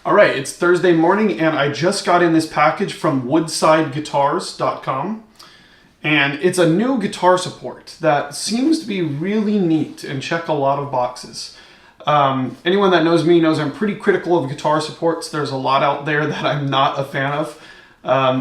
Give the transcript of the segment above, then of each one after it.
All right, it's Thursday morning and I just got in this package from woodsideguitars.com. And it's a new guitar support that seems to be really neat and check a lot of boxes. Anyone that knows me knows I'm pretty critical of guitar supports. There's a lot out there that I'm not a fan of.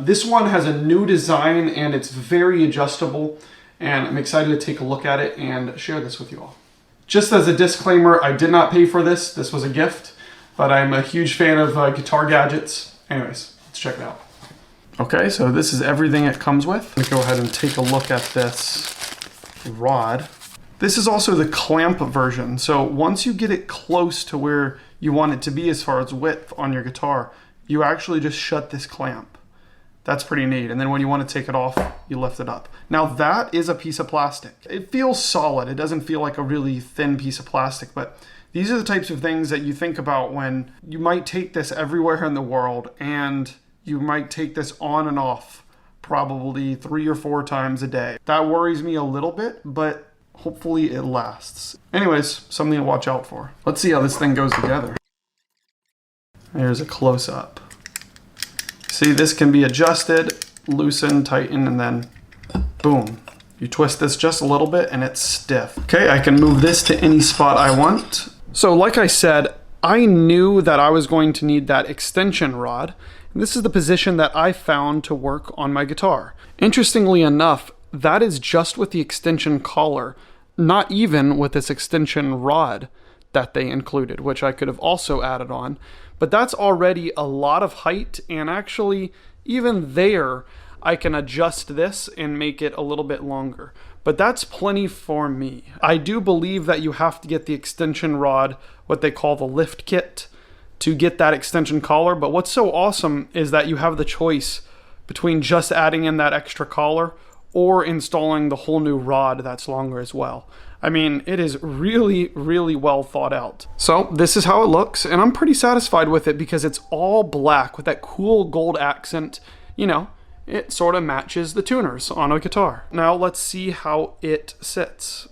This one has a new design and it's very adjustable, and I'm excited to take a look at it and share this with you all. Just as a disclaimer, I did not pay for this. This was a gift, but I'm a huge fan of guitar gadgets. Anyways, let's check it out. Okay, so this is everything it comes with. Let me go ahead and take a look at this rod. This is also the clamp version. So once you get it close to where you want it to be as far as width on your guitar, you actually just shut this clamp. That's pretty neat. And then when you want to take it off, you lift it up. Now that is a piece of plastic. It feels solid. It doesn't feel like a really thin piece of plastic, but these are the types of things that you think about when you might take this everywhere in the world, and you might take this on and off probably 3 or 4 times a day. That worries me a little bit, but hopefully it lasts. Anyways, something to watch out for. Let's see how this thing goes together. Here's a close-up. See, this can be adjusted, loosen, tighten, and then boom. You twist this just a little bit and it's stiff. Okay, I can move this to any spot I want. So like I said, I knew that I was going to need that extension rod. And this is the position that I found to work on my guitar. Interestingly enough, that is just with the extension collar, not even with this extension rod that they included, which I could have also added on. But that's already a lot of height, and actually even there I can adjust this and make it a little bit longer. But that's plenty for me. I do believe that you have to get the extension rod, what they call the lift kit, to get that extension collar. But what's so awesome is that you have the choice between just adding in that extra collar or installing the whole new rod that's longer as well. I mean, it is really, really well thought out. So this is how it looks, and I'm pretty satisfied with it because it's all black with that cool gold accent. You know, it sort of matches the tuners on a guitar. Now let's see how it sits.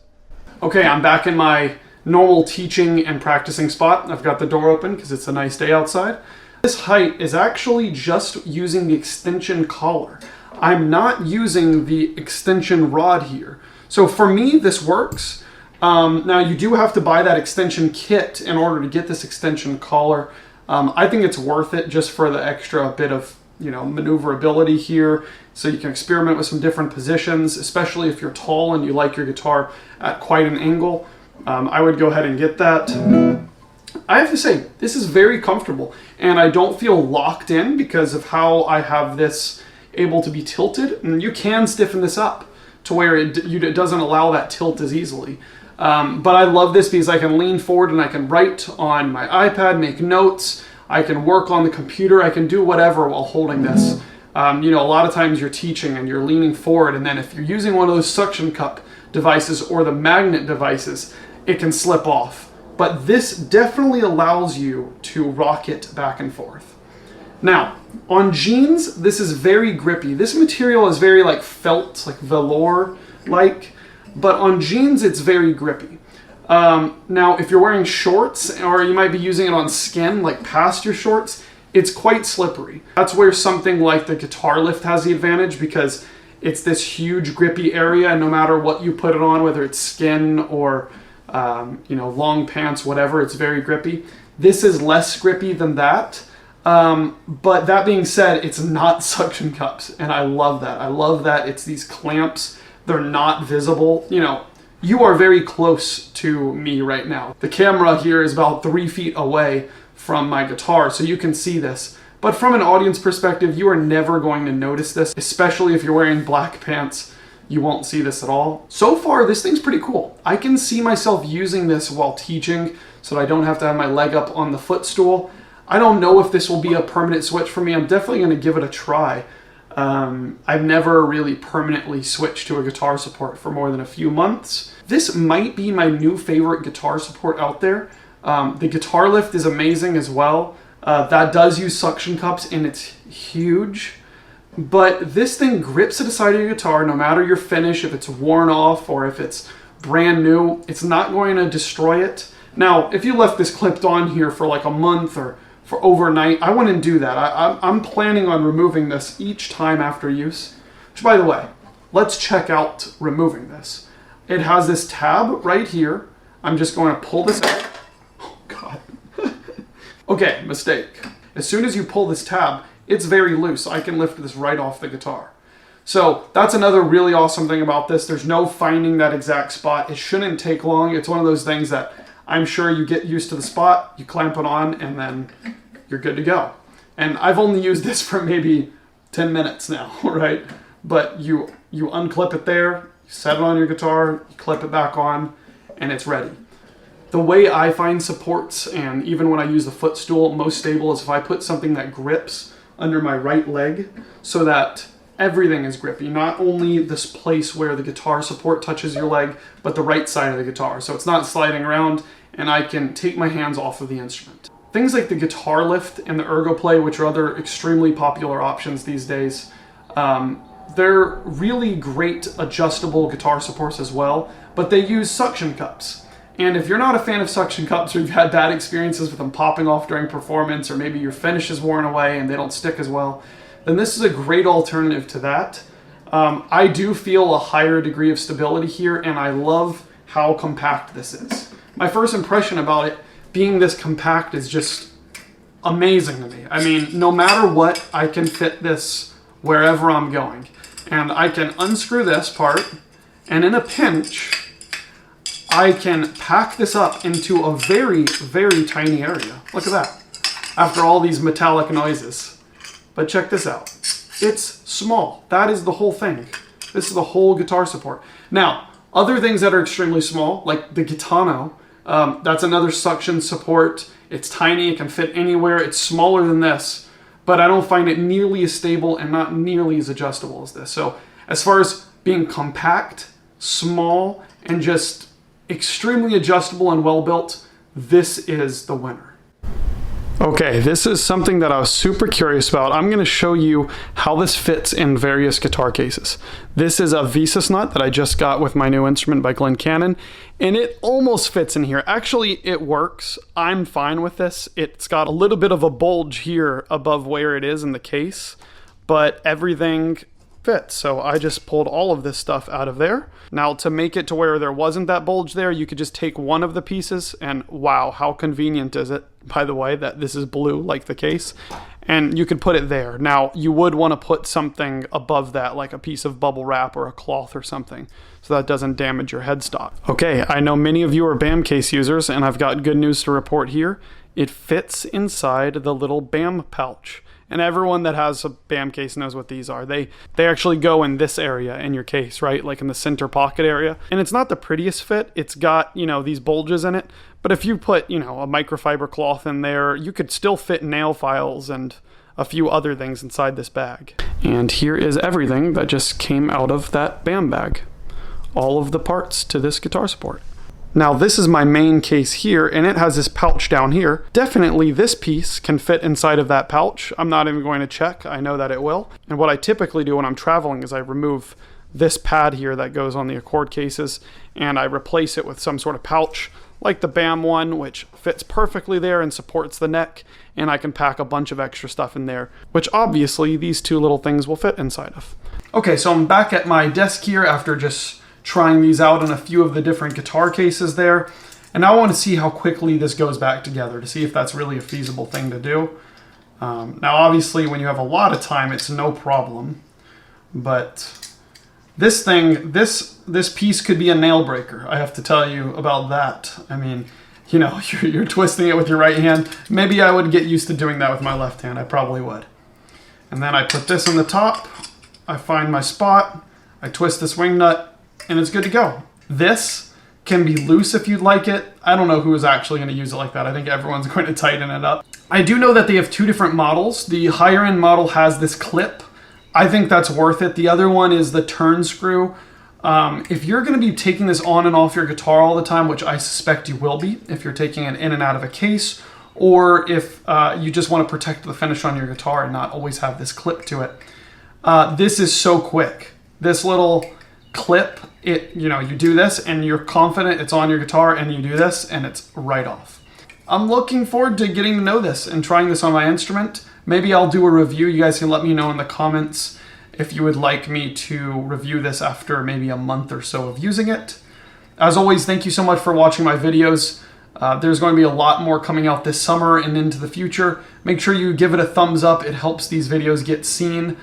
Okay, I'm back in my normal teaching and practicing spot. I've got the door open because it's a nice day outside. This height is actually just using the extension collar. I'm not using the extension rod here. So for me, this works. Now you do have to buy that extension kit in order to get this extension collar. I think it's worth it just for the extra bit of, maneuverability here. So you can experiment with some different positions, especially if you're tall and you like your guitar at quite an angle. I would go ahead and get that. I have to say, this is very comfortable, and I don't feel locked in because of how I have this able to be tilted. And you can stiffen this up to where it doesn't allow that tilt as easily. But I love this because I can lean forward and I can write on my iPad, make notes, I can work on the computer, I can do whatever while holding this. A lot of times you're teaching and you're leaning forward, and then if you're using one of those suction cup devices or the magnet devices, it can slip off. But this definitely allows you to rock it back and forth. Now, on jeans, this is very grippy. This material is very like felt, like velour-like, but on jeans, it's very grippy. Now, if you're wearing shorts, or you might be using it on skin, like past your shorts, it's quite slippery. That's where something like the guitar lift has the advantage, because it's this huge grippy area, and no matter what you put it on, whether it's skin or long pants, whatever, it's very grippy. This is less grippy than that. But that being said, it's not suction cups, and I love that. I love that it's these clamps. They're not visible. You are very close to me right now. The camera here is about 3 feet away from my guitar, so you can see this. But from an audience perspective, you are never going to notice this, especially if you're wearing black pants. You won't see this at all. So far, this thing's pretty cool. I can see myself using this while teaching so that I don't have to have my leg up on the footstool. I don't know if this will be a permanent switch for me. I'm definitely going to give it a try. I've never really permanently switched to a guitar support for more than a few months. This might be my new favorite guitar support out there. The guitar lift is amazing as well. That does use suction cups, and it's huge. But this thing grips at the side of your guitar no matter your finish, if it's worn off or if it's brand new. It's not going to destroy it. Now, if you left this clipped on here for like a month or for overnight, I wouldn't do that. I'm planning on removing this each time after use. Which, by the way, let's check out removing this. It has this tab right here. I'm just going to pull this out. Oh, God. Okay, mistake. As soon as you pull this tab, it's very loose. I can lift this right off the guitar. So that's another really awesome thing about this. There's no finding that exact spot. It shouldn't take long. It's one of those things that I'm sure you get used to the spot, you clamp it on, and then you're good to go. And I've only used this for maybe 10 minutes now, right? But you unclip it there, you set it on your guitar, you clip it back on, and it's ready. The way I find supports, and even when I use the footstool, most stable is if I put something that grips under my right leg so that everything is grippy. Not only this place where the guitar support touches your leg, but the right side of the guitar. So it's not sliding around and I can take my hands off of the instrument. Things like the guitar lift and the ergo play, which are other extremely popular options these days, they're really great adjustable guitar supports as well, but they use suction cups. And if you're not a fan of suction cups, or you've had bad experiences with them popping off during performance, or maybe your finish is worn away and they don't stick as well, then this is a great alternative to that. I do feel a higher degree of stability here, and I love how compact this is. My first impression about it being this compact is just amazing to me. I mean, no matter what, I can fit this wherever I'm going. And I can unscrew this part, and in a pinch, I can pack this up into a very, very tiny area. Look at that. After all these metallic noises. But check this out. It's small. That is the whole thing. This is the whole guitar support. Now, other things that are extremely small, like the Gitano, that's another suction support. It's tiny. It can fit anywhere. It's smaller than this, but I don't find it nearly as stable and not nearly as adjustable as this. So as far as being compact, small, and just extremely adjustable and well built, this is the winner. Okay, this is something that I was super curious about. I'm going to show you how this fits in various guitar cases. This is a Visas nut that I just got with my new instrument by Glenn Cannon, and it almost fits in here. Actually, it works. I'm fine with this. It's got a little bit of a bulge here above where it is in the case, but everything fits. So I just pulled all of this stuff out of there. Now, to make it to where there wasn't that bulge there, you could just take one of the pieces, and wow, how convenient is it, by the way, that this is blue like the case, and you could put it there. Now, you would want to put something above that, like a piece of bubble wrap or a cloth or something, so that doesn't damage your headstock. Okay, I know many of you are BAM case users, and I've got good news to report here. It fits inside the little BAM pouch. And everyone that has a BAM case knows what these are. They actually go in this area in your case, right? Like in the center pocket area. And it's not the prettiest fit. It's got, these bulges in it. But if you put, a microfiber cloth in there, you could still fit nail files and a few other things inside this bag. And here is everything that just came out of that BAM bag. All of the parts to this guitar support. Now, this is my main case here, and it has this pouch down here. Definitely this piece can fit inside of that pouch. I'm not even going to check. I know that it will. And what I typically do when I'm traveling is I remove this pad here that goes on the Accord cases, and I replace it with some sort of pouch like the BAM one, which fits perfectly there and supports the neck, and I can pack a bunch of extra stuff in there, which obviously these two little things will fit inside of. Okay, so I'm back at my desk here after just trying these out in a few of the different guitar cases there. And now I want to see how quickly this goes back together to see if that's really a feasible thing to do. Now, obviously, when you have a lot of time, it's no problem. But this thing, this piece could be a nail breaker. I have to tell you about that. I mean, you're twisting it with your right hand. Maybe I would get used to doing that with my left hand. I probably would. And then I put this on the top. I find my spot. I twist this wing nut. And it's good to go. This can be loose if you'd like it. I don't know who is actually going to use it like that. I think everyone's going to tighten it up. I do know that they have two different models. The higher end model has this clip. I think that's worth it. The other one is the turn screw. If you're going to be taking this on and off your guitar all the time, which I suspect you will be if you're taking it in and out of a case, or if you just want to protect the finish on your guitar and not always have this clip to it, this is so quick. This little clip, you do this and you're confident it's on your guitar, and you do this and it's right off. I'm looking forward to getting to know this and trying this on my instrument. Maybe I'll do a review. You guys can let me know in the comments if you would like me to review this after maybe a month or so of using it. As always, thank you so much for watching my videos. There's going to be a lot more coming out this summer and into the future. Make sure you give it a thumbs up. It helps these videos get seen.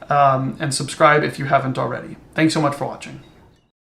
And subscribe if you haven't already. Thanks so much for watching.